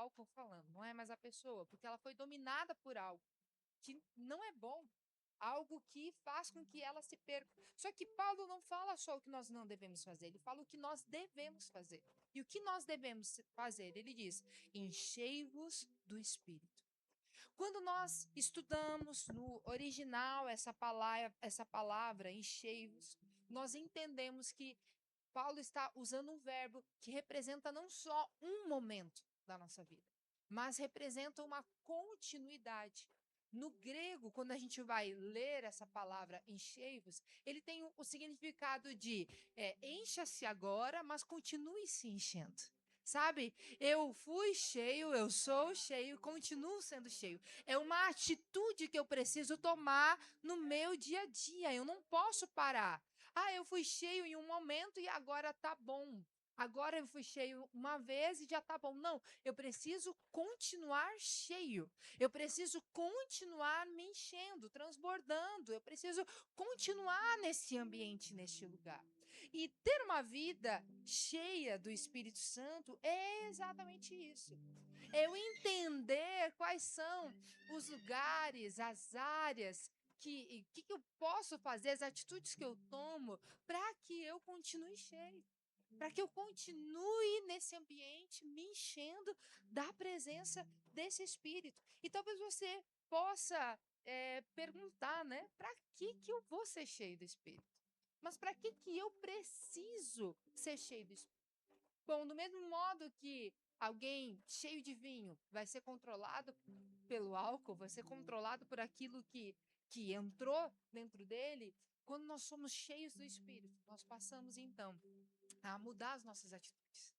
álcool falando, não é mais a pessoa, porque ela foi dominada por algo que não é bom, algo que faz com que ela se perca. Só que Paulo não fala só o que nós não devemos fazer, ele fala o que nós devemos fazer. E o que nós devemos fazer? Ele diz: enchei-vos do Espírito. Quando nós estudamos no original essa palavra enchei-vos, nós entendemos que Paulo está usando um verbo que representa não só um momento da nossa vida, mas representa uma continuidade. No grego, quando a gente vai ler essa palavra enchei-vos, ele tem o significado de encha-se agora, mas continue se enchendo. Sabe? Eu fui cheio, eu sou cheio, continuo sendo cheio. É uma atitude que eu preciso tomar no meu dia a dia. Eu não posso parar. Ah, eu fui cheio em um momento e agora tá bom. Agora eu fui cheio uma vez e já tá bom. Não, eu preciso continuar cheio. Eu preciso continuar me enchendo, transbordando. Eu preciso continuar nesse ambiente, neste lugar. E ter uma vida cheia do Espírito Santo é exatamente isso. Eu entender quais são os lugares, as áreas que eu posso fazer, as atitudes que eu tomo para que eu continue cheio, para que eu continue nesse ambiente me enchendo da presença desse Espírito. E talvez você possa perguntar, né? Para que eu vou ser cheio do Espírito? Mas para que eu preciso ser cheio do Espírito? Bom, do mesmo modo que alguém cheio de vinho vai ser controlado pelo álcool, vai ser controlado por aquilo que entrou dentro dele, quando nós somos cheios do Espírito, nós passamos então a mudar as nossas atitudes.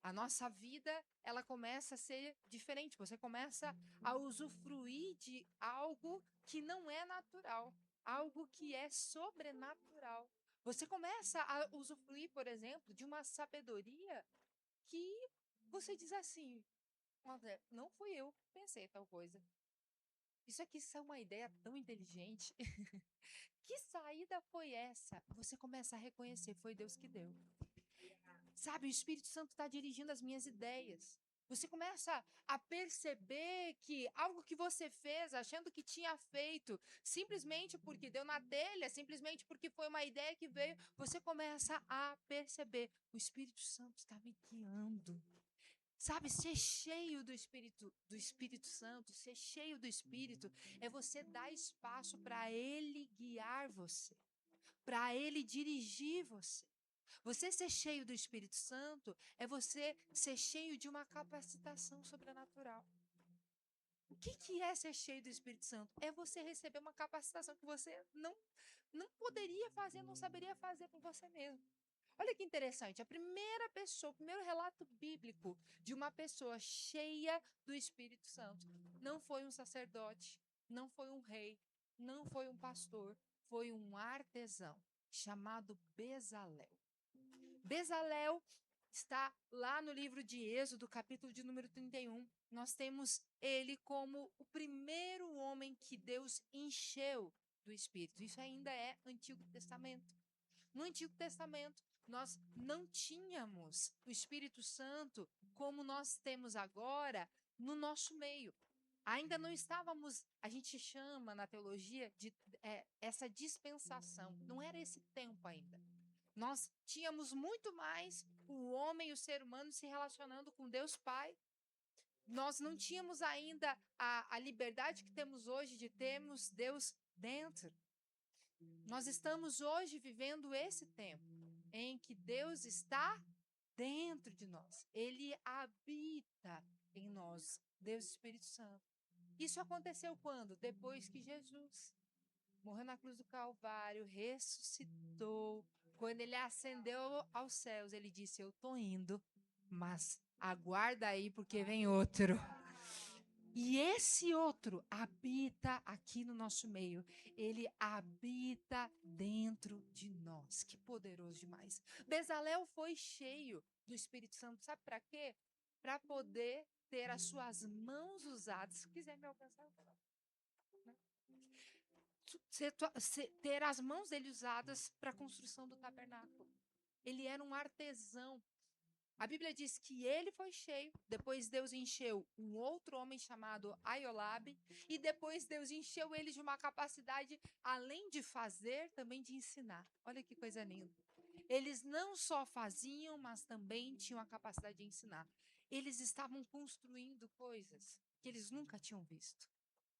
A nossa vida, ela começa a ser diferente. Você começa a usufruir de algo que não é natural, algo que é sobrenatural. Você começa a usufruir, por exemplo, de uma sabedoria que você diz assim: "Olha, não fui eu que pensei tal coisa. Isso é uma ideia tão inteligente. Que saída foi essa?" Você começa a reconhecer, foi Deus que deu. Sabe, o Espírito Santo está dirigindo as minhas ideias. Você começa a perceber que algo que você fez, achando que tinha feito, simplesmente porque deu na telha, simplesmente porque foi uma ideia que veio, você começa a perceber: o Espírito Santo está me guiando. Sabe, ser cheio do Espírito Santo, ser cheio do Espírito, é você dar espaço para Ele guiar você, para Ele dirigir você. Você ser cheio do Espírito Santo é você ser cheio de uma capacitação sobrenatural. O que é ser cheio do Espírito Santo? É você receber uma capacitação que você não poderia fazer, não saberia fazer por você mesmo. Olha que interessante, a primeira pessoa, o primeiro relato bíblico de uma pessoa cheia do Espírito Santo não foi um sacerdote, não foi um rei, não foi um pastor, foi um artesão chamado Bezalel. Bezalel está lá no livro de Êxodo, capítulo de número 31. Nós temos ele como o primeiro homem que Deus encheu do Espírito. Isso ainda é Antigo Testamento. No Antigo Testamento, nós não tínhamos o Espírito Santo como nós temos agora no nosso meio. Ainda não estávamos, a gente chama na teologia de essa dispensação. Não era esse tempo ainda. Nós tínhamos muito mais o homem, o ser humano se relacionando com Deus Pai. Nós não tínhamos ainda a liberdade que temos hoje de termos Deus dentro. Nós estamos hoje vivendo esse tempo em que Deus está dentro de nós. Ele habita em nós, Deus Espírito Santo. Isso aconteceu quando? Depois que Jesus morreu na cruz do Calvário, ressuscitou. Quando ele ascendeu aos céus, ele disse: "Eu estou indo, mas aguarda aí, porque vem outro." E esse outro habita aqui no nosso meio. Ele habita dentro de nós. Que poderoso demais. Bezalel foi cheio do Espírito Santo. Sabe para quê? Para poder ter as suas mãos usadas. Se quiser me alcançar, eu falo, né? Ter as mãos dele usadas para a construção do tabernáculo. Ele era um artesão. A Bíblia diz que ele foi cheio, depois Deus encheu um outro homem chamado Aiolabe, e depois Deus encheu ele de uma capacidade, além de fazer, também de ensinar. Olha que coisa linda. Eles não só faziam, mas também tinham a capacidade de ensinar. Eles estavam construindo coisas que eles nunca tinham visto.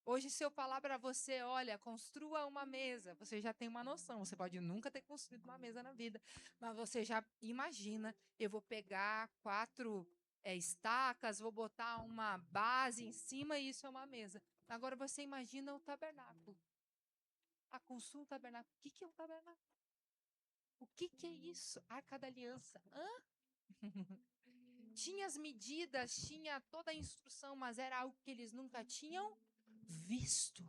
Hoje, se eu falar para você, olha, construa uma mesa, você já tem uma noção. Você pode nunca ter construído uma mesa na vida, mas você já imagina, eu vou pegar quatro estacas, vou botar uma base em cima e isso é uma mesa. Agora você imagina o tabernáculo. A construção do tabernáculo. O que é um tabernáculo? O que é isso? Arca da Aliança. Hã? Tinha as medidas, tinha toda a instrução, mas era algo que eles nunca tinham visto.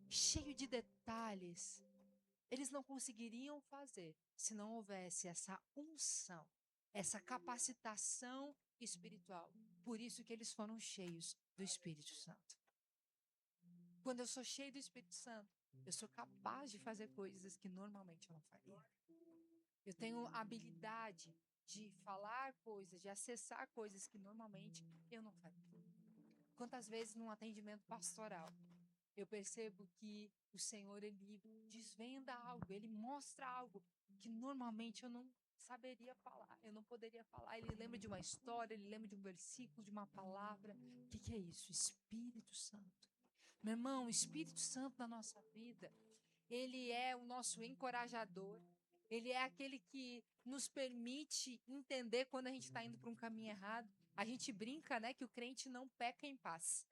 Cheio de detalhes. Eles não conseguiriam fazer se não houvesse essa unção, essa capacitação espiritual. Por isso que eles foram cheios do Espírito Santo. Quando eu sou cheio do Espírito Santo, eu sou capaz de fazer coisas que normalmente eu não faria. Eu tenho a habilidade de falar coisas, de acessar coisas que normalmente eu não faria. Quantas vezes num atendimento pastoral eu percebo que o Senhor, ele desvenda algo, ele mostra algo que normalmente eu não saberia falar, eu não poderia falar. Ele lembra de uma história, ele lembra de um versículo, de uma palavra. O que é isso? Espírito Santo. Meu irmão, o Espírito Santo na nossa vida, ele é o nosso encorajador, ele é aquele que nos permite entender quando a gente está indo para um caminho errado. A gente brinca, né, que o crente não peca em paz.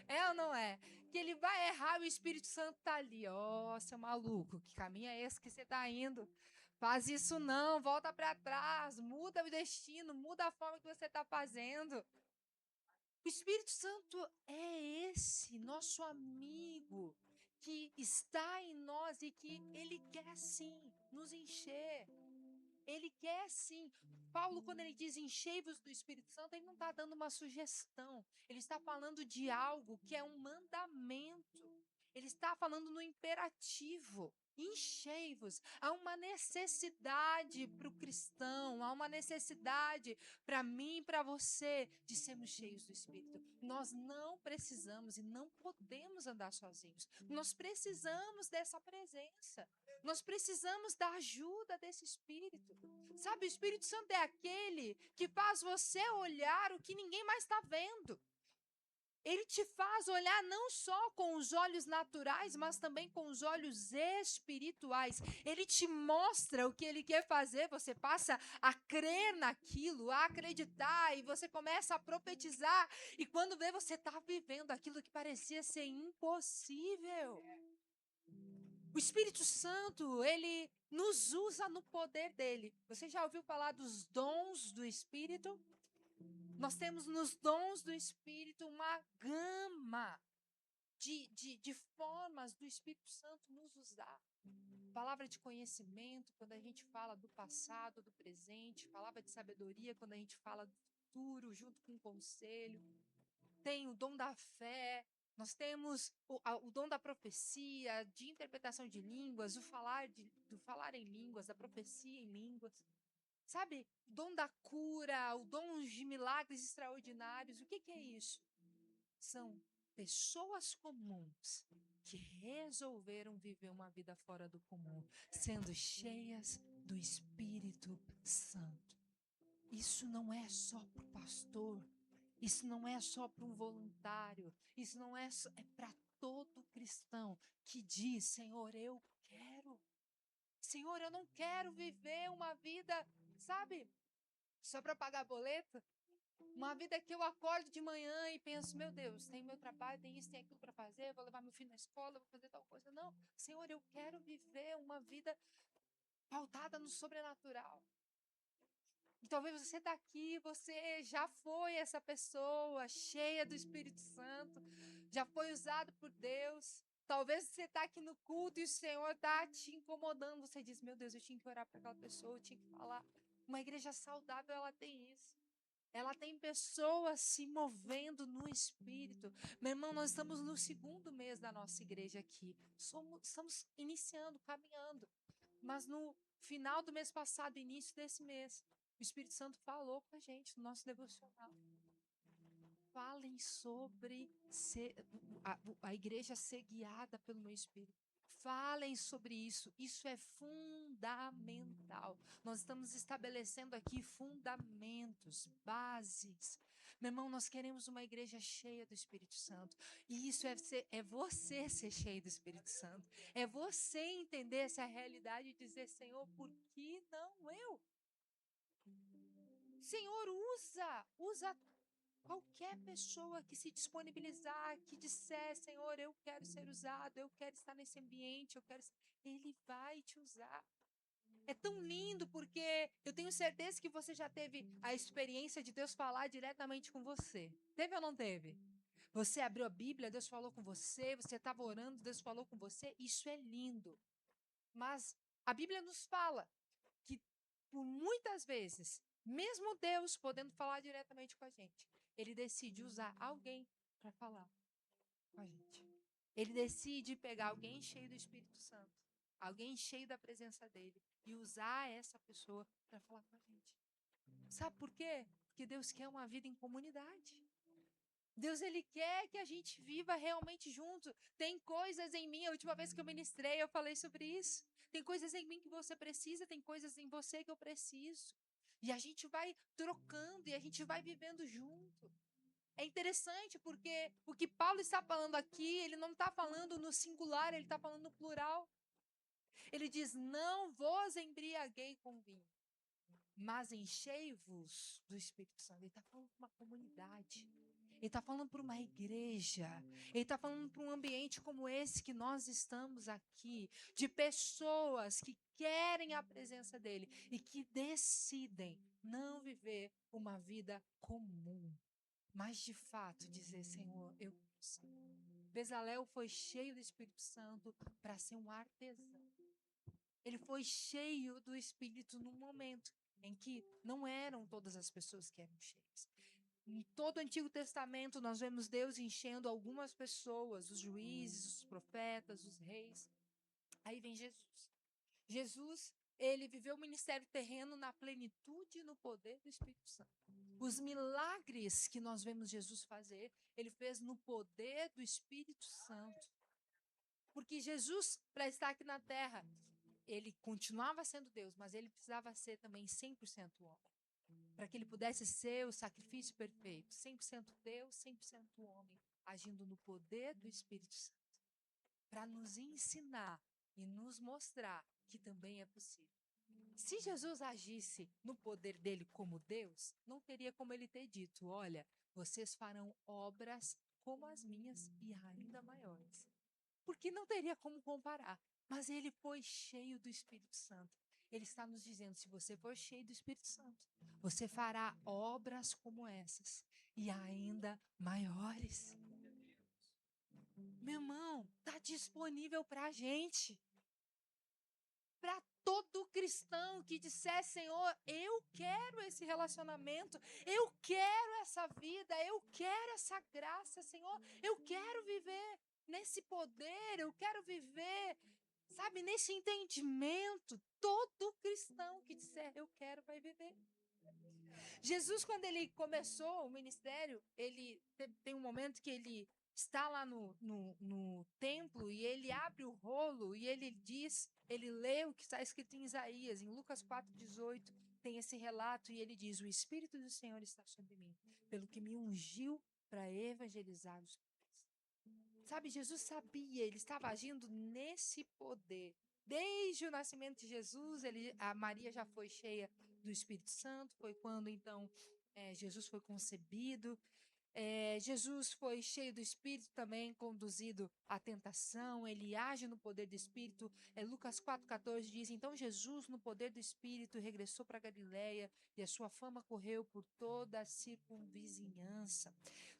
É ou não é? Que ele vai errar e o Espírito Santo tá ali. Ó, seu maluco, que caminho é esse que você tá indo? Faz isso não, volta para trás, muda o destino, muda a forma que você está fazendo. O Espírito Santo é esse nosso amigo que está em nós e que ele quer sim nos encher. Ele quer sim. Paulo, quando ele diz enchei-vos do Espírito Santo, ele não está dando uma sugestão. Ele está falando de algo que é um mandamento. Ele está falando no imperativo. Enchei-vos. Há uma necessidade para o cristão, há uma necessidade para mim e para você de sermos cheios do Espírito. Nós não precisamos e não podemos andar sozinhos. Nós precisamos dessa presença. Nós precisamos da ajuda desse Espírito. Sabe, o Espírito Santo é aquele que faz você olhar o que ninguém mais está vendo. Ele te faz olhar não só com os olhos naturais, mas também com os olhos espirituais. Ele te mostra o que ele quer fazer, você passa a crer naquilo, a acreditar, e você começa a profetizar. E quando vê, você está vivendo aquilo que parecia ser impossível. O Espírito Santo, ele nos usa no poder dele. Você já ouviu falar dos dons do Espírito? Nós temos nos dons do Espírito uma gama de formas do Espírito Santo nos usar. Palavra de conhecimento, quando a gente fala do passado, do presente. Palavra de sabedoria, quando a gente fala do futuro, junto com o conselho. Tem o dom da fé. Nós temos o dom da profecia, de interpretação de línguas, do falar em línguas, da profecia em línguas. Sabe, o dom da cura, o dom de milagres extraordinários. O que é isso? São pessoas comuns que resolveram viver uma vida fora do comum, sendo cheias do Espírito Santo. Isso não é só para o pastor, isso não é só para um voluntário, isso não é só, é para todo cristão que diz: Senhor, eu quero. Senhor, eu não quero viver uma vida, sabe, só para pagar boleto. Uma vida que eu acordo de manhã e penso: meu Deus, tem meu trabalho, tem isso, tem aquilo para fazer, vou levar meu filho na escola, vou fazer tal coisa. Não, Senhor, eu quero viver uma vida pautada no sobrenatural. E talvez você está aqui, você já foi essa pessoa cheia do Espírito Santo, já foi usado por Deus. Talvez você está aqui no culto e o Senhor está te incomodando. Você diz: meu Deus, eu tinha que orar para aquela pessoa, eu tinha que falar. Uma igreja saudável, ela tem isso. Ela tem pessoas se movendo no Espírito. Meu irmão, nós estamos no segundo mês da nossa igreja aqui. Estamos iniciando, caminhando. Mas no final do mês passado, início desse mês, O Espírito Santo falou com a gente no nosso devocional. Falem sobre a igreja ser guiada pelo meu Espírito. Falem sobre isso. Isso é fundamental. Nós estamos estabelecendo aqui fundamentos, bases. Meu irmão, nós queremos uma igreja cheia do Espírito Santo. E isso é você ser cheio do Espírito Santo. É você entender essa realidade e dizer, Senhor, por que não eu? Senhor, usa qualquer pessoa que se disponibilizar, que disser, Senhor, eu quero ser usado, eu quero estar nesse ambiente, Ele vai te usar. É tão lindo porque eu tenho certeza que você já teve a experiência de Deus falar diretamente com você. Teve ou não teve? Você abriu a Bíblia, Deus falou com você, você estava orando, Deus falou com você. Isso é lindo. Mas a Bíblia nos fala que por muitas vezes, mesmo Deus podendo falar diretamente com a gente, ele decide usar alguém para falar com a gente. Ele decide pegar alguém cheio do Espírito Santo, alguém cheio da presença dele e usar essa pessoa para falar com a gente. Sabe por quê? Porque Deus quer uma vida em comunidade. Deus, ele quer que a gente viva realmente junto. Tem coisas em mim, a última vez que eu ministrei, eu falei sobre isso. Tem coisas em mim que você precisa, tem coisas em você que eu preciso. E a gente vai trocando e a gente vai vivendo junto. É interessante porque o que Paulo está falando aqui, ele não está falando no singular, ele está falando no plural. Ele diz: não vos embriaguei com vinho, mas enchei-vos do Espírito Santo. Ele está falando para uma comunidade. Ele está falando para uma igreja. Ele está falando para um ambiente como esse que nós estamos aqui, de pessoas que querem a presença dele e que decidem não viver uma vida comum, mas de fato dizer, Senhor, eu sei. Bezalel foi cheio do Espírito Santo para ser um artesão. Ele foi cheio do Espírito num momento em que não eram todas as pessoas que eram cheias. Em todo o Antigo Testamento, nós vemos Deus enchendo algumas pessoas, os juízes, os profetas, os reis. Aí vem Jesus. Jesus, ele viveu o ministério terreno na plenitude e no poder do Espírito Santo. Os milagres que nós vemos Jesus fazer, ele fez no poder do Espírito Santo. Porque Jesus, para estar aqui na terra, ele continuava sendo Deus, mas ele precisava ser também 100% homem. Para que ele pudesse ser o sacrifício perfeito, 100% Deus, 100% homem, agindo no poder do Espírito Santo, para nos ensinar e nos mostrar que também é possível. Se Jesus agisse no poder dele como Deus, não teria como ele ter dito: olha, vocês farão obras como as minhas e ainda maiores. Porque não teria como comparar. Mas ele foi cheio do Espírito Santo. Ele está nos dizendo: se você for cheio do Espírito Santo, você fará obras como essas e ainda maiores. Meu irmão, está disponível para a gente. Para todo cristão que disser, Senhor, eu quero esse relacionamento, eu quero essa vida, eu quero essa graça, Senhor, eu quero viver nesse poder, eu quero viver, sabe, nesse entendimento. Todo cristão que disser, eu quero, vai viver. Jesus, quando ele começou o ministério, ele tem um momento que ele está lá no templo e ele abre o rolo e ele diz, ele lê o que está escrito em Isaías, em Lucas 4,18, tem esse relato e ele diz: o Espírito do Senhor está sobre mim, pelo que me ungiu para evangelizar os pobres. Sabe, Jesus sabia, ele estava agindo nesse poder. Desde o nascimento de Jesus, a Maria já foi cheia do Espírito Santo, foi quando então Jesus foi concebido. Jesus foi cheio do Espírito também, conduzido à tentação, ele age no poder do Espírito. Lucas 4,14 diz: então Jesus, no poder do Espírito, regressou para Galiléia e a sua fama correu por toda a circunvizinhança.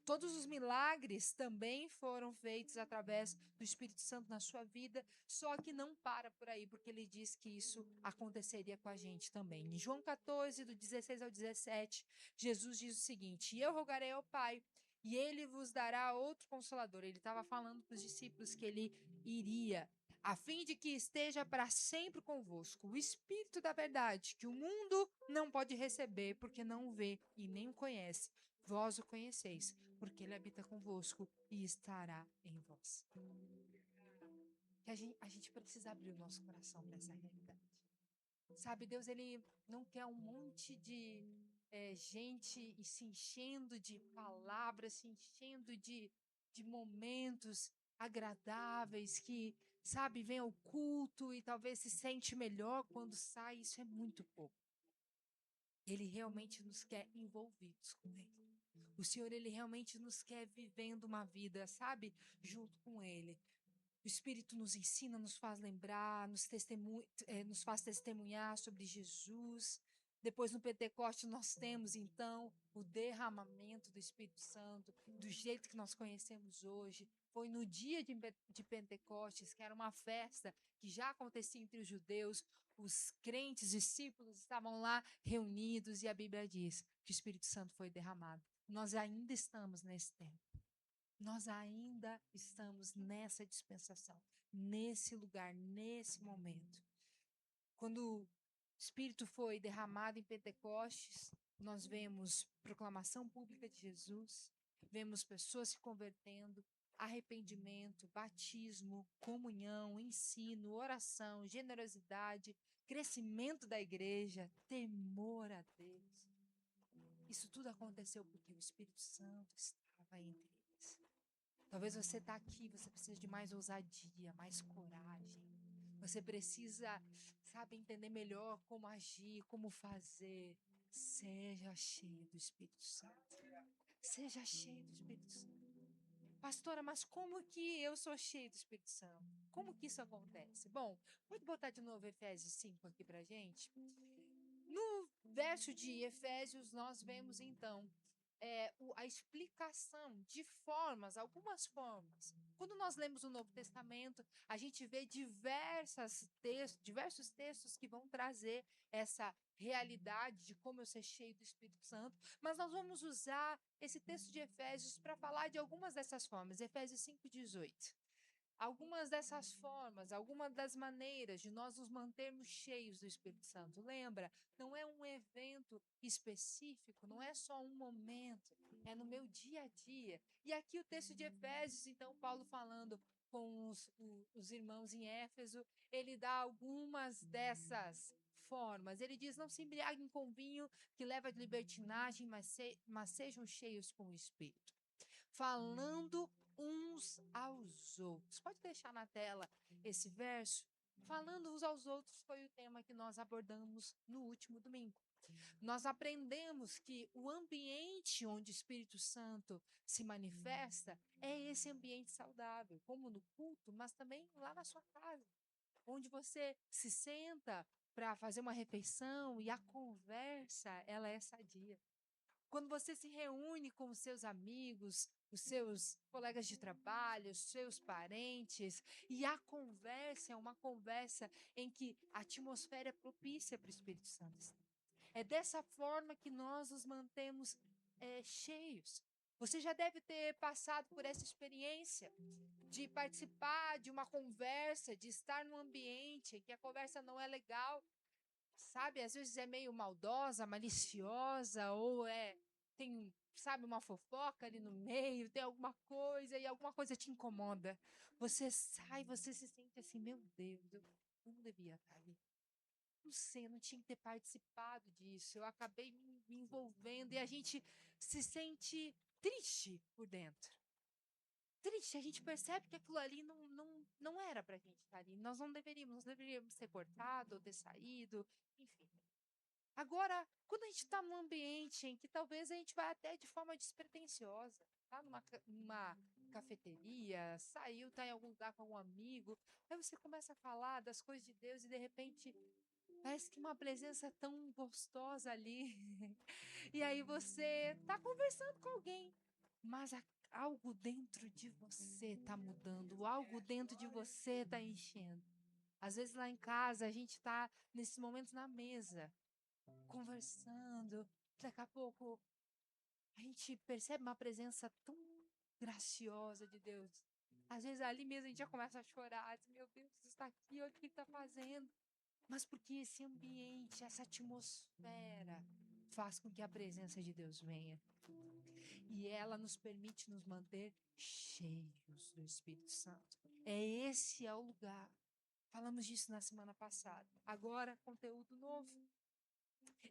Todos os milagres também foram feitos através do Espírito Santo na sua vida, só que não para por aí, porque ele diz que isso aconteceria com a gente também. Em João 14, do 16 ao 17, Jesus diz o seguinte: e eu rogarei ao Pai, e ele vos dará outro consolador. Ele estava falando para os discípulos que ele iria a fim de que esteja para sempre convosco o Espírito da verdade, que o mundo não pode receber, porque não o vê e nem o conhece. Vós o conheceis, porque ele habita convosco e estará em vós. Que a gente precisa abrir o nosso coração para essa realidade. Sabe, Deus, ele não quer um monte de gente se enchendo de palavras, se enchendo de momentos agradáveis, que, sabe, vem ao culto e talvez se sente melhor quando sai. Isso é muito pouco. Ele realmente nos quer envolvidos com ele. O Senhor, ele realmente nos quer vivendo uma vida, sabe, junto com ele. O Espírito nos ensina, nos faz lembrar, nos faz testemunhar sobre Jesus. Depois, no Pentecoste, nós temos, então, o derramamento do Espírito Santo, do jeito que nós conhecemos hoje. Foi no dia de Pentecostes, que era uma festa que já acontecia entre os judeus, os crentes, discípulos estavam lá reunidos, e a Bíblia diz que o Espírito Santo foi derramado. Nós ainda estamos nesse tempo. Nós ainda estamos nessa dispensação, nesse lugar, nesse momento. Quando o Espírito foi derramado em Pentecostes, nós vemos proclamação pública de Jesus, vemos pessoas se convertendo, arrependimento, batismo, comunhão, ensino, oração, generosidade, crescimento da igreja, temor a Deus. Isso tudo aconteceu porque o Espírito Santo estava entre eles. Talvez você está aqui, você precisa de mais ousadia, mais coragem. Você precisa, sabe, entender melhor como agir, como fazer. Seja cheio do Espírito Santo. Seja cheio do Espírito Santo. Pastora, mas como que eu sou cheio do Espírito Santo? Como que isso acontece? Bom, pode botar de novo Efésios 5 aqui pra gente? No verso de Efésios, nós vemos então a explicação de formas, algumas formas. Quando nós lemos o Novo Testamento, a gente vê diversos textos que vão trazer essa realidade de como eu ser cheio do Espírito Santo, mas nós vamos usar esse texto de Efésios para falar de algumas dessas formas. Efésios 5:18. Algumas dessas formas, algumas das maneiras de nós nos mantermos cheios do Espírito Santo. Lembra, não é um evento específico, não é só um momento, é no meu dia a dia. E aqui o texto de Efésios, então, Paulo falando com os irmãos em Éfeso, ele dá algumas dessas formas. Ele diz: não se embriaguem com vinho que leva à libertinagem, mas sejam cheios com o Espírito, falando uns aos outros. Pode deixar na tela esse verso? Falando uns aos outros foi o tema que nós abordamos no último domingo. Nós aprendemos que o ambiente onde o Espírito Santo se manifesta é esse ambiente saudável, como no culto, mas também lá na sua casa, onde você se senta para fazer uma refeição e a conversa, ela é sadia. Quando você se reúne com os seus amigos, os seus colegas de trabalho, os seus parentes, e a conversa é uma conversa em que a atmosfera é propícia para o Espírito Santo. É dessa forma que nós nos mantemos cheios. Você já deve ter passado por essa experiência de participar de uma conversa, de estar num ambiente em que a conversa não é legal, sabe? Às vezes é meio maldosa, maliciosa, ou tem, sabe, uma fofoca ali no meio, tem alguma coisa e alguma coisa te incomoda. Você sai, você se sente assim, meu Deus, eu não devia estar ali. Não sei, eu não tinha que ter participado disso. Eu acabei me envolvendo e a gente se sente triste por dentro. Triste, a gente percebe que aquilo ali não era pra gente estar ali. Nós deveríamos ter cortado ou ter saído, enfim. Agora, quando a gente está num ambiente em que talvez a gente vai até de forma despretensiosa, tá numa cafeteria, saiu, tá em algum lugar com algum amigo, aí você começa a falar das coisas de Deus e de repente parece que uma presença tão gostosa ali. E aí você tá conversando com alguém, mas algo dentro de você tá mudando, algo dentro de você tá enchendo. Às vezes lá em casa a gente tá nesses momentos na mesa, conversando, daqui a pouco a gente percebe uma presença tão graciosa de Deus. Às vezes ali mesmo a gente já começa a chorar, diz, meu Deus, Jesus está aqui, olha o que ele está fazendo. Mas porque esse ambiente, essa atmosfera faz com que a presença de Deus venha. E ela nos permite nos manter cheios do Espírito Santo. Esse é o lugar. Falamos disso na semana passada. Agora, conteúdo novo.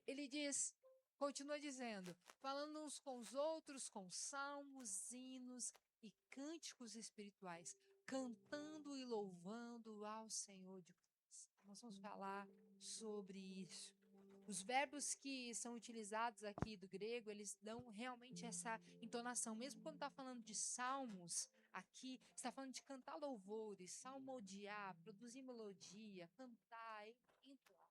Ele diz, continua dizendo, falando uns com os outros, com salmos, hinos e cânticos espirituais, cantando e louvando ao Senhor de paz. Nós vamos falar sobre isso. Os verbos que são utilizados aqui do grego, eles dão realmente essa entonação. Mesmo quando está falando de salmos, aqui está falando de cantar louvores, salmodiar, produzir melodia, cantar, entoar.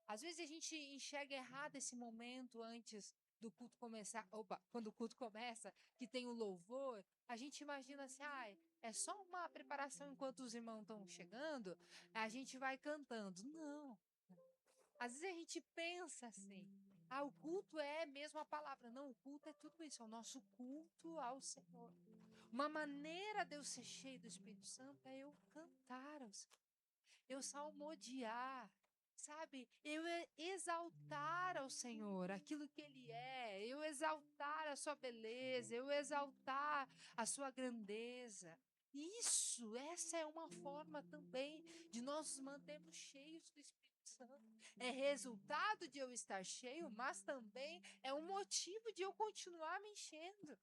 Às vezes a gente enxerga errado esse momento antes do culto começar. Opa, quando o culto começa, que tem o louvor, a gente imagina assim, é só uma preparação enquanto os irmãos estão chegando, a gente vai cantando. Não. Às vezes a gente pensa assim, o culto é mesmo a palavra. Não, o culto é tudo isso, é o nosso culto ao Senhor. Uma maneira de eu ser cheio do Espírito Santo é eu cantar ao Senhor, eu salmodiar, sabe? Eu exaltar ao Senhor aquilo que Ele é, eu exaltar a sua beleza, eu exaltar a sua grandeza. Isso, essa é uma forma também de nós nos mantermos cheios do Espírito Santo. É resultado de eu estar cheio, mas também é um motivo de eu continuar me enchendo.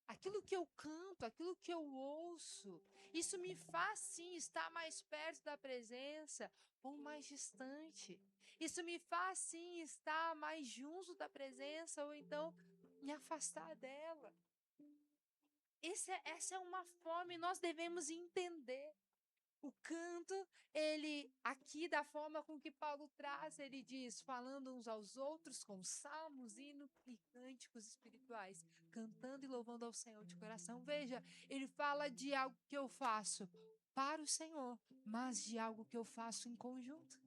Aquilo que eu canto, aquilo que eu ouço, isso me faz sim estar mais perto da presença ou mais distante. Isso me faz sim estar mais junto da presença ou então me afastar dela. Essa é uma forma e nós devemos entender. O canto, ele, aqui da forma com que Paulo traz, ele diz, falando uns aos outros com salmos, hinos e cânticos espirituais, cantando e louvando ao Senhor de coração. Veja, ele fala de algo que eu faço para o Senhor, mas de algo que eu faço em conjunto.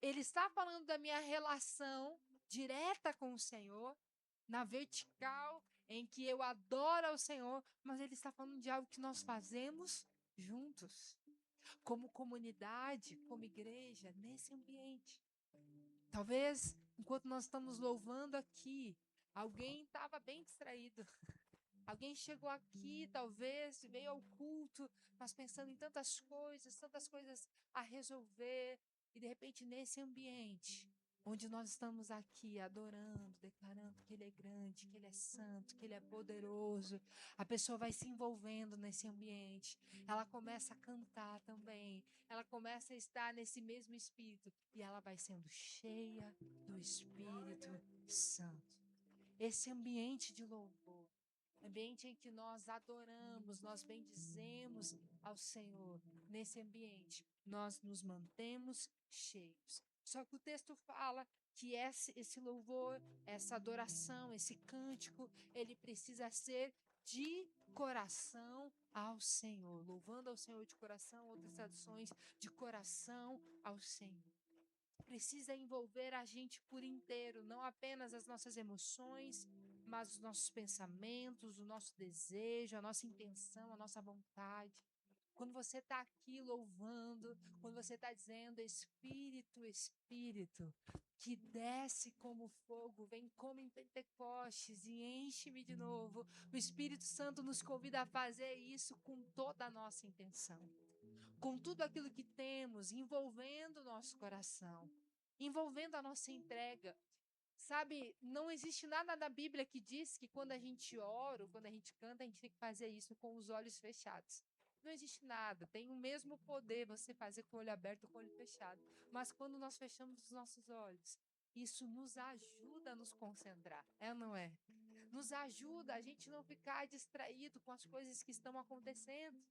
Ele está falando da minha relação direta com o Senhor, na vertical, em que eu adoro ao Senhor, mas ele está falando de algo que nós fazemos juntos, como comunidade, como igreja, nesse ambiente. Talvez, enquanto nós estamos louvando aqui, alguém estava bem distraído. Alguém chegou aqui, talvez, veio ao culto, mas pensando em tantas coisas a resolver, e de repente nesse ambiente, onde nós estamos aqui adorando, declarando que Ele é grande, que Ele é santo, que Ele é poderoso, a pessoa vai se envolvendo nesse ambiente, ela começa a cantar também, ela começa a estar nesse mesmo espírito, e ela vai sendo cheia do Espírito Santo. Esse ambiente de louvor, ambiente em que nós adoramos, nós bendizemos ao Senhor, nesse ambiente nós nos mantemos cheios. Só que o texto fala que esse louvor, essa adoração, esse cântico, ele precisa ser de coração ao Senhor, louvando ao Senhor de coração, outras traduções, de coração ao Senhor. Precisa envolver a gente por inteiro, não apenas as nossas emoções, mas os nossos pensamentos, o nosso desejo, a nossa intenção, a nossa vontade. Quando você está aqui louvando, quando você está dizendo, Espírito, Espírito, que desce como fogo, vem como em Pentecostes e enche-me de novo. O Espírito Santo nos convida a fazer isso com toda a nossa intenção, com tudo aquilo que temos, envolvendo o nosso coração, envolvendo a nossa entrega. Sabe, não existe nada na Bíblia que diz que quando a gente ora, ou quando a gente canta, a gente tem que fazer isso com os olhos fechados. Não existe nada, tem o mesmo poder você fazer com o olho aberto ou com o olho fechado. Mas quando nós fechamos os nossos olhos, isso nos ajuda a nos concentrar, é ou não é? Nos ajuda a gente não ficar distraído com as coisas que estão acontecendo.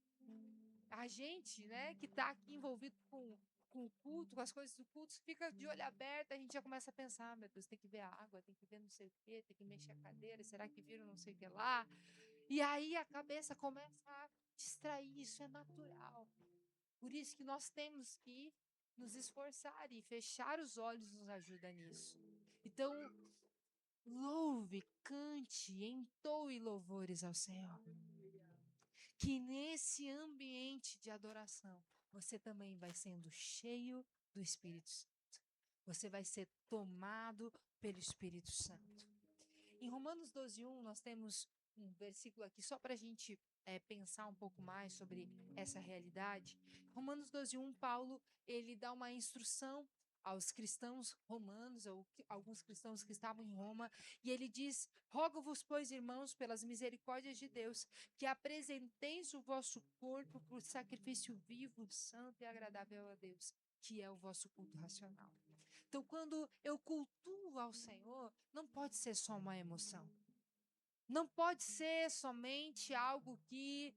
A gente, né, que está aqui envolvido com o culto, com as coisas do culto, fica de olho aberto, a gente já começa a pensar, meu Deus, tem que ver a água, tem que ver não sei o quê, tem que mexer a cadeira, será que viram não sei o que lá? E aí a cabeça começa a distrair, isso é natural. Por isso que nós temos que nos esforçar e fechar os olhos nos ajuda nisso. Então, louve, cante, entoe louvores ao Senhor. que nesse ambiente de adoração, você também vai sendo cheio do Espírito Santo. Você vai ser tomado pelo Espírito Santo. Em Romanos 12:1, nós temos um versículo aqui só para a gente pensar um pouco mais sobre essa realidade. Romanos 12:1, Paulo, ele dá uma instrução aos cristãos romanos, ou alguns cristãos que estavam em Roma, e ele diz: rogo-vos, pois, irmãos, pelas misericórdias de Deus, que apresenteis o vosso corpo por sacrifício vivo, santo e agradável a Deus, que é o vosso culto racional. Então, quando eu cultuo ao Senhor, não pode ser só uma emoção. Não pode ser somente algo que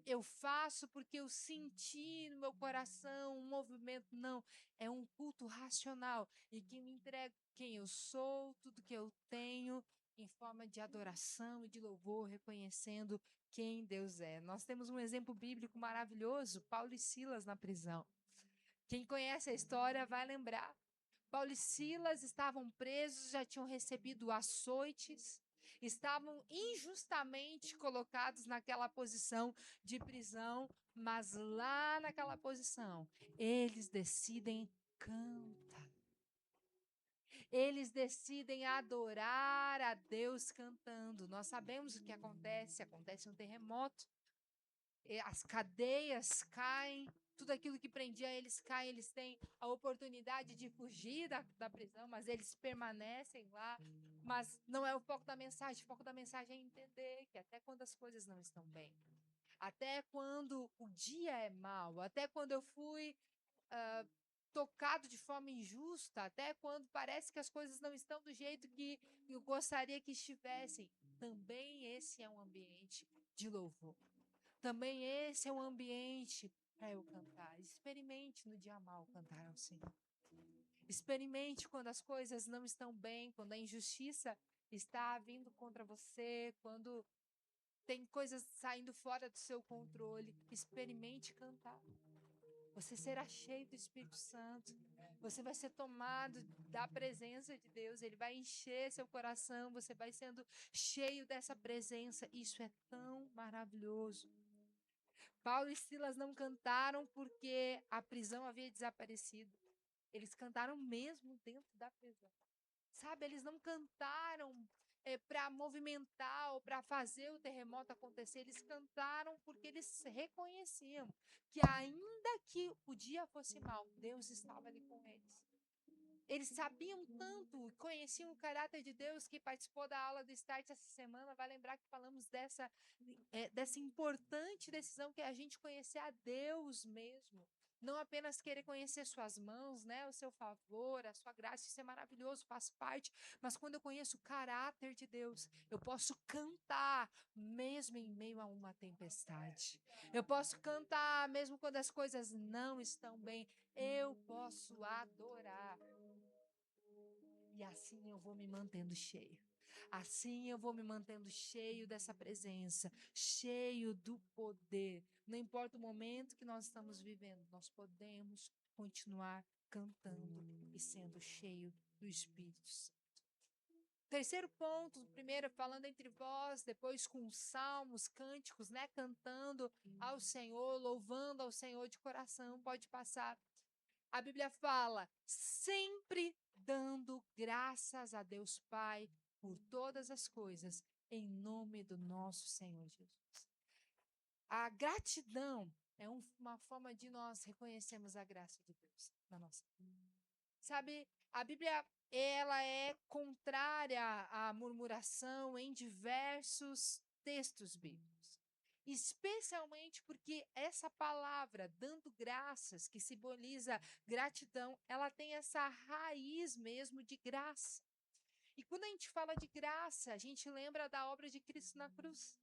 eu faço porque eu senti no meu coração um movimento. Não, é um culto racional e que me entrega quem eu sou, tudo que eu tenho, em forma de adoração e de louvor, reconhecendo quem Deus é. Nós temos um exemplo bíblico maravilhoso, Paulo e Silas na prisão. Quem conhece a história vai lembrar. Paulo e Silas estavam presos, já tinham recebido açoites, estavam injustamente colocados naquela posição de prisão, mas lá naquela posição, eles decidem cantar. Eles decidem adorar a Deus cantando. Nós sabemos o que acontece um terremoto, as cadeias caem, tudo aquilo que prendia eles cai, eles têm a oportunidade de fugir da prisão, mas eles permanecem lá. Mas não é o foco da mensagem. O foco da mensagem é entender que até quando as coisas não estão bem, até quando o dia é mau, até quando eu fui tocado de forma injusta, até quando parece que as coisas não estão do jeito que eu gostaria que estivessem, também esse é um ambiente de louvor. Também esse é um ambiente para eu cantar. Experimente no dia mal cantar ao Senhor. Experimente quando as coisas não estão bem, quando a injustiça está vindo contra você, quando tem coisas saindo fora do seu controle. Experimente cantar. Você será cheio do Espírito Santo. Você vai ser tomado da presença de Deus. Ele vai encher seu coração. Você vai sendo cheio dessa presença. Isso é tão maravilhoso. Paulo e Silas não cantaram porque a prisão havia desaparecido. Eles cantaram mesmo dentro da prisão. Sabe, eles não cantaram para movimentar ou para fazer o terremoto acontecer. Eles cantaram porque eles reconheciam que ainda que o dia fosse mau, Deus estava ali com eles. Eles sabiam tanto, conheciam o caráter de Deus. Que participou da aula do Start essa semana vai lembrar que falamos dessa importante decisão que é a gente conhecer a Deus mesmo. Não apenas querer conhecer suas mãos, né, o seu favor, a sua graça, isso é maravilhoso, faz parte. Mas quando eu conheço o caráter de Deus, eu posso cantar mesmo em meio a uma tempestade. Eu posso cantar mesmo quando as coisas não estão bem. Eu posso adorar. E assim eu vou me mantendo cheio. Assim eu vou me mantendo cheio dessa presença, cheio do poder. Não importa o momento que nós estamos vivendo, nós podemos continuar cantando e sendo cheio do Espírito Santo. Terceiro ponto, primeiro falando entre vós, depois com salmos, cânticos, né, cantando ao Senhor, louvando ao Senhor de coração, pode passar. A Bíblia fala, sempre dando graças a Deus Pai por todas as coisas, em nome do nosso Senhor Jesus. A gratidão é uma forma de nós reconhecermos a graça de Deus na nossa vida. Sabe, a Bíblia, ela é contrária à murmuração em diversos textos bíblicos. Especialmente porque essa palavra, dando graças, que simboliza gratidão, ela tem essa raiz mesmo de graça. E quando a gente fala de graça, a gente lembra da obra de Cristo na cruz.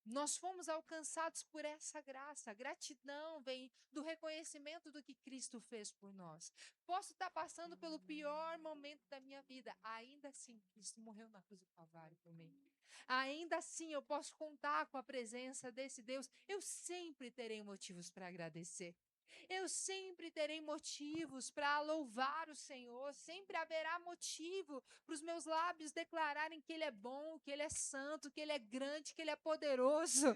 Nós fomos alcançados por essa graça. A gratidão vem do reconhecimento do que Cristo fez por nós. Posso estar passando pelo pior momento da minha vida. Ainda assim, Cristo morreu na cruz do Calvário por mim. Ainda assim, eu posso contar com a presença desse Deus. Eu sempre terei motivos para agradecer. Eu sempre terei motivos para louvar o Senhor, sempre haverá motivo para os meus lábios declararem que Ele é bom, que Ele é santo, que Ele é grande, que Ele é poderoso.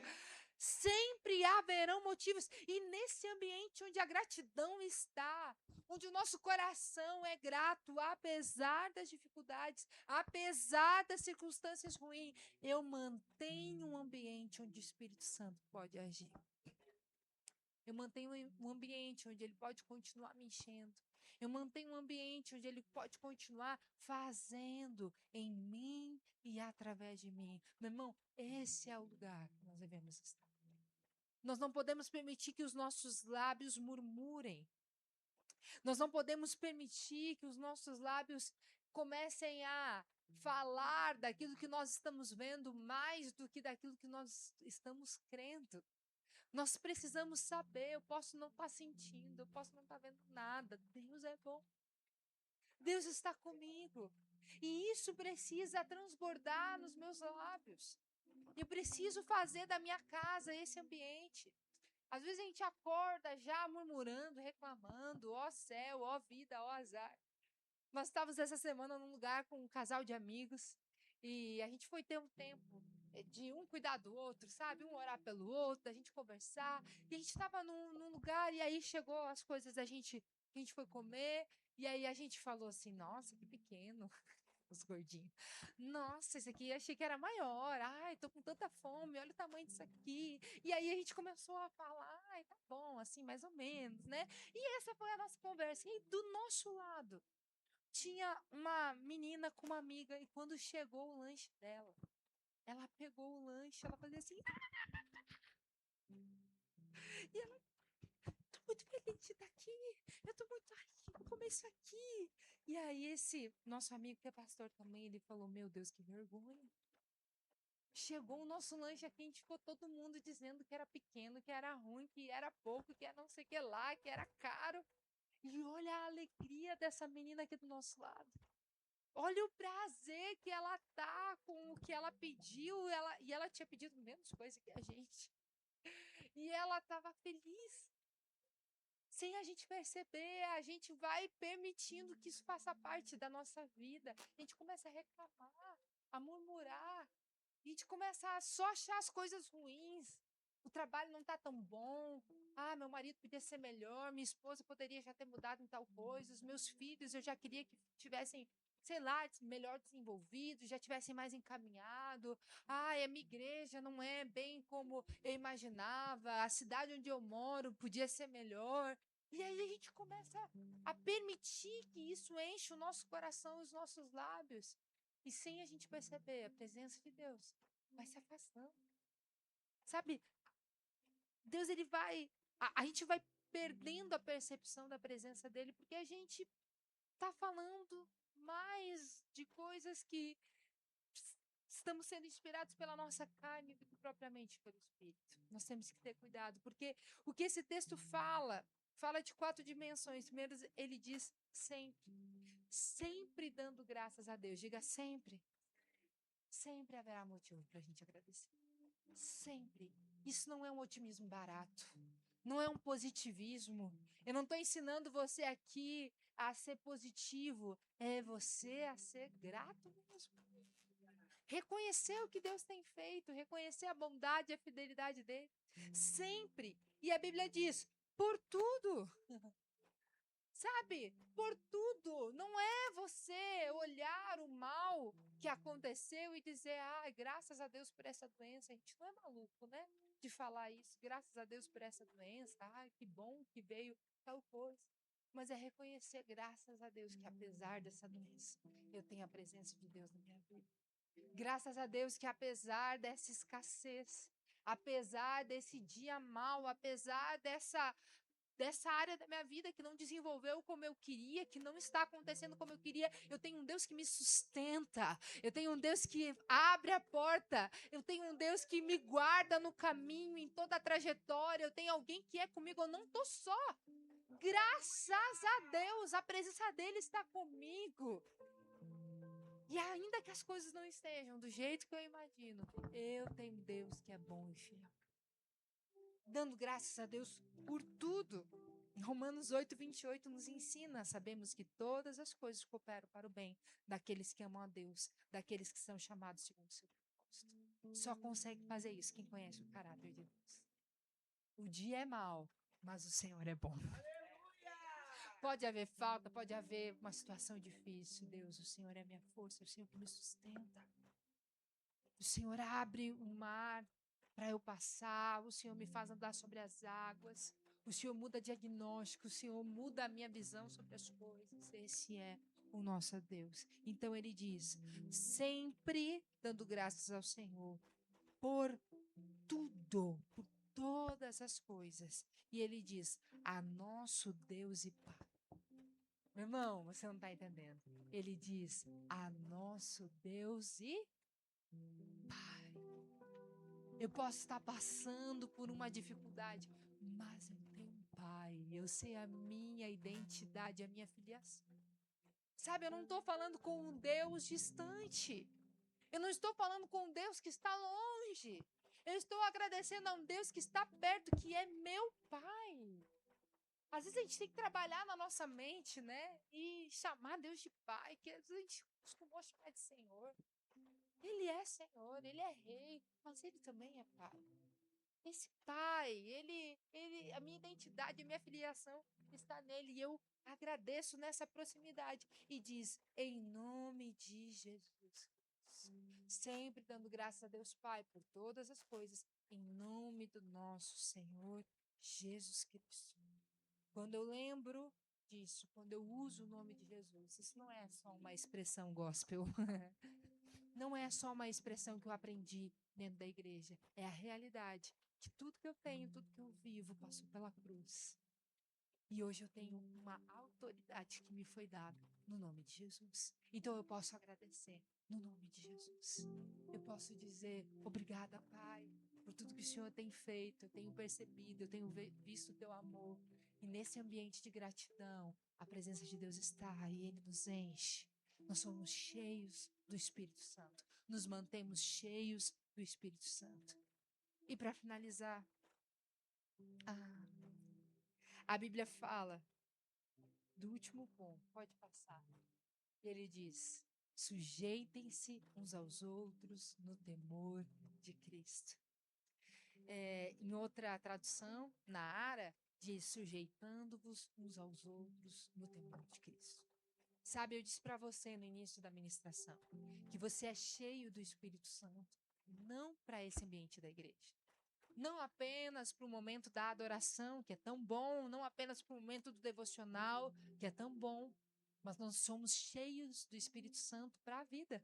Sempre haverão motivos. E nesse ambiente onde a gratidão está, onde o nosso coração é grato, apesar das dificuldades, apesar das circunstâncias ruins, eu mantenho um ambiente onde o Espírito Santo pode agir. Eu mantenho um ambiente onde Ele pode continuar me enchendo. Eu mantenho um ambiente onde Ele pode continuar fazendo em mim e através de mim. Meu irmão, esse é o lugar que nós devemos estar. Nós não podemos permitir que os nossos lábios murmurem. Nós não podemos permitir que os nossos lábios comecem a falar daquilo que nós estamos vendo mais do que daquilo que nós estamos crendo. Nós precisamos saber, eu posso não estar sentindo, eu posso não estar vendo nada. Deus é bom. Deus está comigo. E isso precisa transbordar nos meus lábios. Eu preciso fazer da minha casa esse ambiente. Às vezes a gente acorda já murmurando, reclamando, ó céu, ó vida, ó azar. Nós estávamos essa semana num lugar com um casal de amigos e a gente foi ter um tempo de um cuidar do outro, sabe? Um orar pelo outro, a gente conversar. E a gente estava num lugar e aí chegou as coisas que a gente foi comer e aí a gente falou assim, nossa, que pequeno. Os gordinhos. Nossa, esse aqui achei que era maior. Ai, tô com tanta fome, olha o tamanho disso aqui. E aí a gente começou a falar, ai, tá bom, assim, mais ou menos, né? E essa foi a nossa conversa. E do nosso lado, tinha uma menina com uma amiga, e quando chegou o lanche dela, ela pegou o lanche, ela fazia assim, e ela, tô muito feliz de estar aqui, eu tô muito, ai, vou comer isso aqui. E aí esse nosso amigo que é pastor também, ele falou, meu Deus, que vergonha. Chegou o nosso lanche aqui, a gente ficou todo mundo dizendo que era pequeno, que era ruim, que era pouco, que era não sei o que lá, que era caro. E olha a alegria dessa menina aqui do nosso lado. Olha o prazer que ela tá com o que ela pediu, e ela tinha pedido menos coisa que a gente. E ela estava feliz. Sem a gente perceber, a gente vai permitindo que isso faça parte da nossa vida. A gente começa a reclamar, a murmurar. A gente começa a só achar as coisas ruins. O trabalho não está tão bom. Ah, meu marido podia ser melhor. Minha esposa poderia já ter mudado em tal coisa. Os meus filhos eu já queria que tivessem, sei lá, melhor desenvolvidos, já tivessem mais encaminhado. Ah, a minha igreja não é bem como eu imaginava. A cidade onde eu moro podia ser melhor. E aí a gente começa a permitir que isso enche o nosso coração e os nossos lábios. E sem a gente perceber, a presença de Deus vai se afastando. Sabe, Deus ele vai, a gente vai perdendo a percepção da presença dele porque a gente está falando mais de coisas que estamos sendo inspirados pela nossa carne do que propriamente pelo Espírito. Nós temos que ter cuidado, porque o que esse texto fala de 4 dimensões. Primeiro, ele diz sempre, sempre dando graças a Deus. Diga sempre. Sempre haverá motivo para a gente agradecer. Sempre. Isso não é um otimismo barato. Não é um positivismo. Eu não estou ensinando você aqui a ser positivo. É você a ser grato mesmo. Reconhecer o que Deus tem feito. Reconhecer a bondade e a fidelidade dele. Sempre. E a Bíblia diz: por tudo. Sabe, por tudo, não é você olhar o mal que aconteceu e dizer, ah, graças a Deus por essa doença. A gente não é maluco, né? De falar isso, graças a Deus por essa doença, ah, que bom que veio tal coisa. Mas é reconhecer, graças a Deus, que apesar dessa doença, eu tenho a presença de Deus na minha vida. Graças a Deus que apesar dessa escassez, apesar desse dia mal, apesar dessa área da minha vida que não desenvolveu como eu queria, que não está acontecendo como eu queria. Eu tenho um Deus que me sustenta, eu tenho um Deus que abre a porta, eu tenho um Deus que me guarda no caminho, em toda a trajetória, eu tenho alguém que é comigo, eu não estou só. Graças a Deus, a presença dele está comigo. E ainda que as coisas não estejam do jeito que eu imagino, eu tenho Deus que é bom e fiel. Dando graças a Deus por tudo. Romanos 8:28 nos ensina, sabemos que todas as coisas cooperam para o bem daqueles que amam a Deus, daqueles que são chamados segundo o seu propósito. Só consegue fazer isso quem conhece o caráter de Deus. O dia é mau, mas o Senhor é bom. Pode haver falta, pode haver uma situação difícil. Deus, o Senhor é minha força, o Senhor que me sustenta. O Senhor abre o mar para eu passar, o Senhor me faz andar sobre as águas, o Senhor muda diagnóstico, o Senhor muda a minha visão sobre as coisas. Esse é o nosso Deus. Então ele diz: sempre dando graças ao Senhor por tudo, por todas as coisas. E ele diz: a nosso Deus e Pai. Meu irmão, você não está entendendo. Ele diz: a nosso Deus e Pai. Eu posso estar passando por uma dificuldade, mas eu tenho um Pai. Eu sei a minha identidade, a minha filiação. Sabe, eu não estou falando com um Deus distante. Eu não estou falando com um Deus que está longe. Eu estou agradecendo a um Deus que está perto, que é meu Pai. Às vezes a gente tem que trabalhar na nossa mente, né? E chamar Deus de Pai, que às vezes a gente costumou chamar de Senhor. Ele é Senhor, Ele é Rei, mas Ele também é Pai. Esse Pai, a minha identidade, a minha filiação está nele. E eu agradeço nessa proximidade. E diz, em nome de Jesus. Sempre dando graças a Deus Pai por todas as coisas, em nome do nosso Senhor Jesus Cristo. Quando eu lembro disso, quando eu uso o nome de Jesus, isso não é só uma expressão gospel. Não é só uma expressão que eu aprendi dentro da igreja. É a realidade. Que tudo que eu tenho, tudo que eu vivo, passou pela cruz. E hoje eu tenho uma autoridade que me foi dada no nome de Jesus. Então eu posso agradecer no nome de Jesus. Eu posso dizer obrigada, Pai, por tudo que o Senhor tem feito. Eu tenho percebido, eu tenho visto o teu amor. E nesse ambiente de gratidão, a presença de Deus está e Ele nos enche. Nós somos cheios do Espírito Santo. Nos mantemos cheios do Espírito Santo. E para finalizar, a Bíblia fala do último ponto, pode passar. Ele diz: sujeitem-se uns aos outros no temor de Cristo. Em outra tradução, na Ara, diz: sujeitando-vos uns aos outros no temor de Cristo. Sabe, eu disse para você no início da ministração que você é cheio do Espírito Santo, não para esse ambiente da igreja. Não apenas para o momento da adoração, que é tão bom, não apenas para o momento do devocional, que é tão bom, mas nós somos cheios do Espírito Santo para a vida.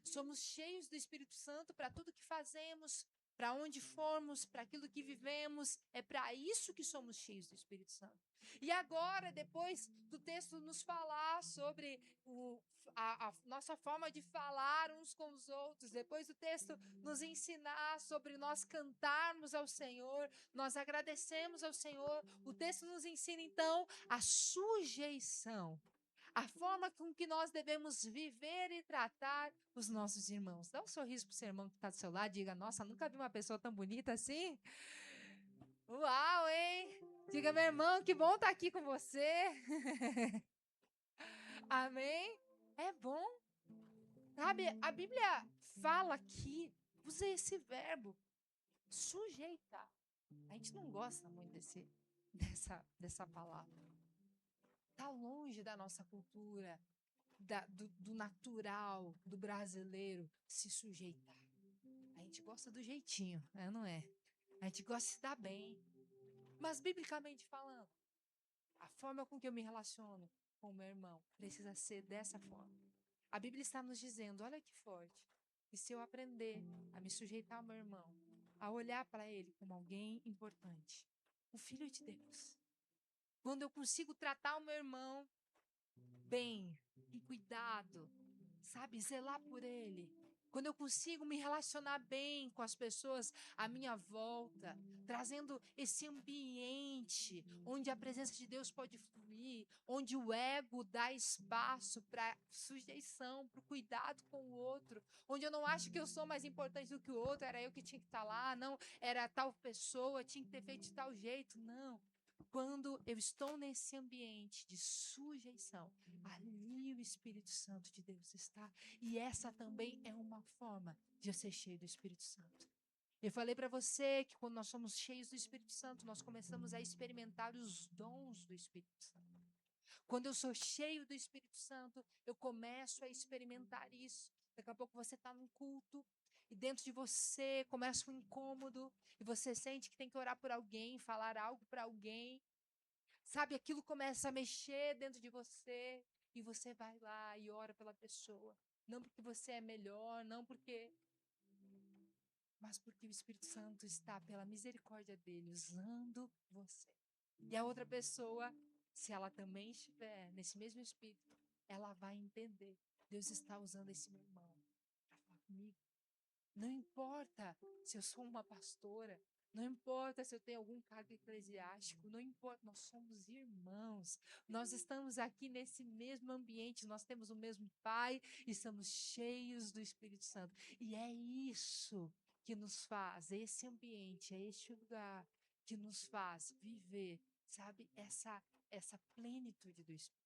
Somos cheios do Espírito Santo para tudo que fazemos, para onde formos, para aquilo que vivemos. É para isso que somos cheios do Espírito Santo. E agora, depois do texto nos falar sobre a nossa forma de falar uns com os outros, depois do texto nos ensinar sobre nós cantarmos ao Senhor, nós agradecemos ao Senhor, o texto nos ensina então a sujeição. A forma com que nós devemos viver e tratar os nossos irmãos. Dá um sorriso para o seu irmão que está do seu lado e diga: nossa, nunca vi uma pessoa tão bonita assim. Uau, hein? Diga, meu irmão, que bom estar aqui com você. Amém? É bom. Sabe, a Bíblia fala aqui, usa esse verbo, sujeitar. A gente não gosta muito dessa palavra. Está longe da nossa cultura, do natural, do brasileiro se sujeitar. A gente gosta do jeitinho, né? Não é? A gente gosta de se dar bem. Mas, biblicamente falando, a forma com que eu me relaciono com o meu irmão precisa ser dessa forma. A Bíblia está nos dizendo, olha que forte, que se eu aprender a me sujeitar ao meu irmão, a olhar para ele como alguém importante, um filho de Deus, quando eu consigo tratar o meu irmão bem, com cuidado, sabe, zelar por ele. Quando eu consigo me relacionar bem com as pessoas à minha volta, trazendo esse ambiente onde a presença de Deus pode fluir, onde o ego dá espaço para sujeição, para o cuidado com o outro, onde eu não acho que eu sou mais importante do que o outro, era eu que tinha que estar lá, não, era tal pessoa, tinha que ter feito de tal jeito, não. Quando eu estou nesse ambiente de sujeição, ali o Espírito Santo de Deus está. E essa também é uma forma de eu ser cheio do Espírito Santo. Eu falei para você que quando nós somos cheios do Espírito Santo, nós começamos a experimentar os dons do Espírito Santo. Quando eu sou cheio do Espírito Santo, eu começo a experimentar isso. Daqui a pouco você está num culto e dentro de você começa um incômodo e você sente que tem que orar por alguém, falar algo para alguém. Sabe, aquilo começa a mexer dentro de você e você vai lá e ora pela pessoa. Não porque você é melhor, não porque, mas porque o Espírito Santo está, pela misericórdia dele, usando você. E a outra pessoa, se ela também estiver nesse mesmo Espírito, ela vai entender. Deus está usando esse meu irmão para falar comigo. Não importa se eu sou uma pastora, não importa se eu tenho algum cargo eclesiástico, não importa, nós somos irmãos. Nós estamos aqui nesse mesmo ambiente, nós temos o mesmo Pai e estamos cheios do Espírito Santo. E é isso que nos faz, esse ambiente, é este lugar que nos faz viver, sabe, essa plenitude do Espírito.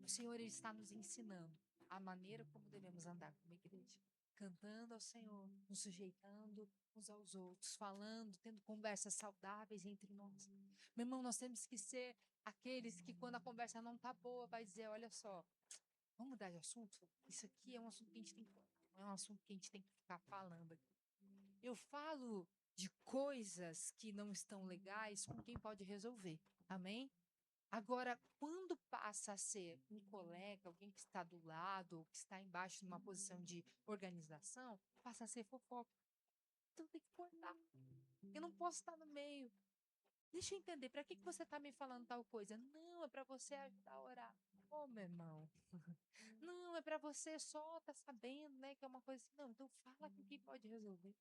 O Senhor ele está nos ensinando a maneira como devemos andar como igreja, cantando ao Senhor, nos sujeitando uns aos outros, falando, tendo conversas saudáveis entre nós. Meu irmão, nós temos que ser aqueles que quando a conversa não tá boa, vai dizer, olha só, vamos mudar de assunto? Isso aqui é um assunto que a gente tem que falar, não é um assunto que a gente tem que ficar falando aqui. Eu falo de coisas que não estão legais com quem pode resolver. Amém? Agora, quando passa a ser um colega, alguém que está do lado, ou que está embaixo de uma posição de organização, passa a ser fofoca. Então tem que cortar. Eu não posso estar no meio. Deixa eu entender, para que você está me falando tal coisa? Não, é para você ajudar a orar. Ô, meu irmão. Não, é para você só estar sabendo, né, que é uma coisa assim. Não, então fala com quem pode resolver.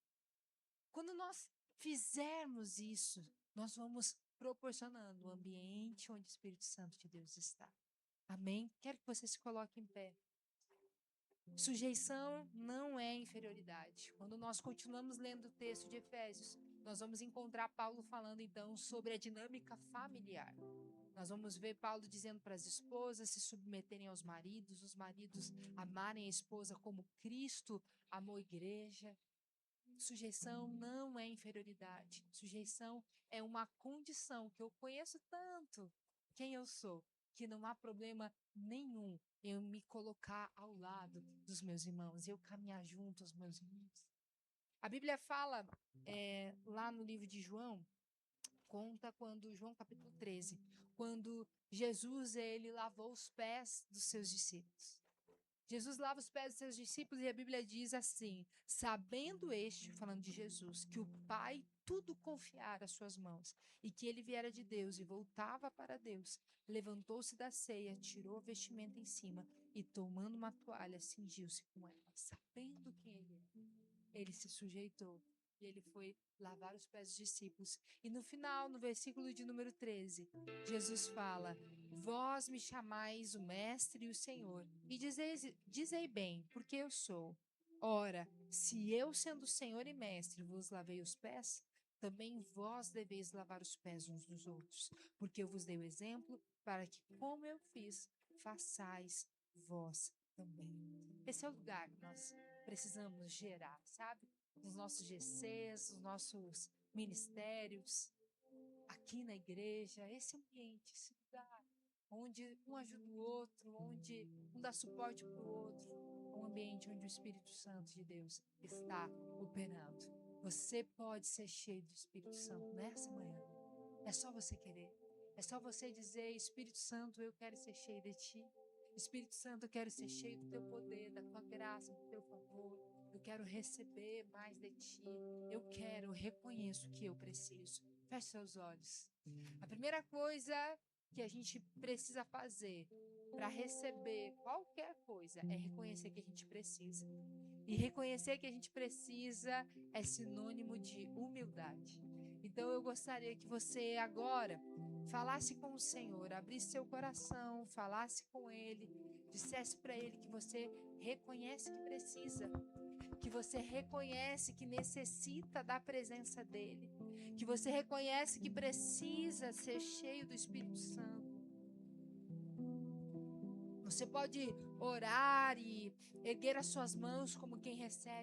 Quando nós fizermos isso, nós vamos proporcionando o ambiente onde o Espírito Santo de Deus está. Amém? Quero que você se coloque em pé. Sujeição não é inferioridade. Quando nós continuamos lendo o texto de Efésios, nós vamos encontrar Paulo falando então sobre a dinâmica familiar. Nós vamos ver Paulo dizendo para as esposas se submeterem aos maridos, os maridos amarem a esposa como Cristo amou a igreja. Sujeição não é inferioridade. Sujeição é uma condição que eu conheço tanto quem eu sou, que não há problema nenhum eu me colocar ao lado dos meus irmãos, eu caminhar junto aos meus irmãos. A Bíblia fala lá no livro de João, conta quando, João capítulo 13, quando Jesus ele lavou os pés dos seus discípulos. Jesus lava os pés dos seus discípulos e a Bíblia diz assim: sabendo este, falando de Jesus, que o Pai tudo confiara às suas mãos e que ele viera de Deus e voltava para Deus, levantou-se da ceia, tirou a vestimenta em cima e, tomando uma toalha, cingiu-se com ela. Sabendo quem ele é, ele se sujeitou e ele foi lavar os pés dos discípulos. E no final, no versículo de número 13, Jesus fala: vós me chamais o Mestre e o Senhor, e dizei bem, porque eu sou. Ora, se eu, sendo Senhor e Mestre, vos lavei os pés, também vós deveis lavar os pés uns dos outros, porque eu vos dei o exemplo, para que, como eu fiz, façais vós também. Esse é o lugar que nós precisamos gerar, sabe? Nos nossos GCs, nos nossos ministérios, aqui na igreja, esse ambiente, esse lugar, onde um ajuda o outro, onde um dá suporte para o outro, um ambiente onde o Espírito Santo de Deus está operando. Você pode ser cheio do Espírito Santo nessa manhã. É só você querer. É só você dizer: Espírito Santo, eu quero ser cheio de ti. Espírito Santo, eu quero ser cheio do teu poder, da tua graça, do teu favor. Eu quero receber mais de ti. Eu quero, eu reconheço que eu preciso. Feche seus olhos. A primeira coisa que a gente precisa fazer para receber qualquer coisa é reconhecer que a gente precisa. E reconhecer que a gente precisa é sinônimo de humildade. Então eu gostaria que você agora falasse com o Senhor, abrisse seu coração, falasse com Ele, dissesse para Ele que você reconhece que precisa. que você reconhece que necessita da presença dEle, que você reconhece que precisa ser cheio do Espírito Santo. Você pode orar e erguer as suas mãos como quem recebe.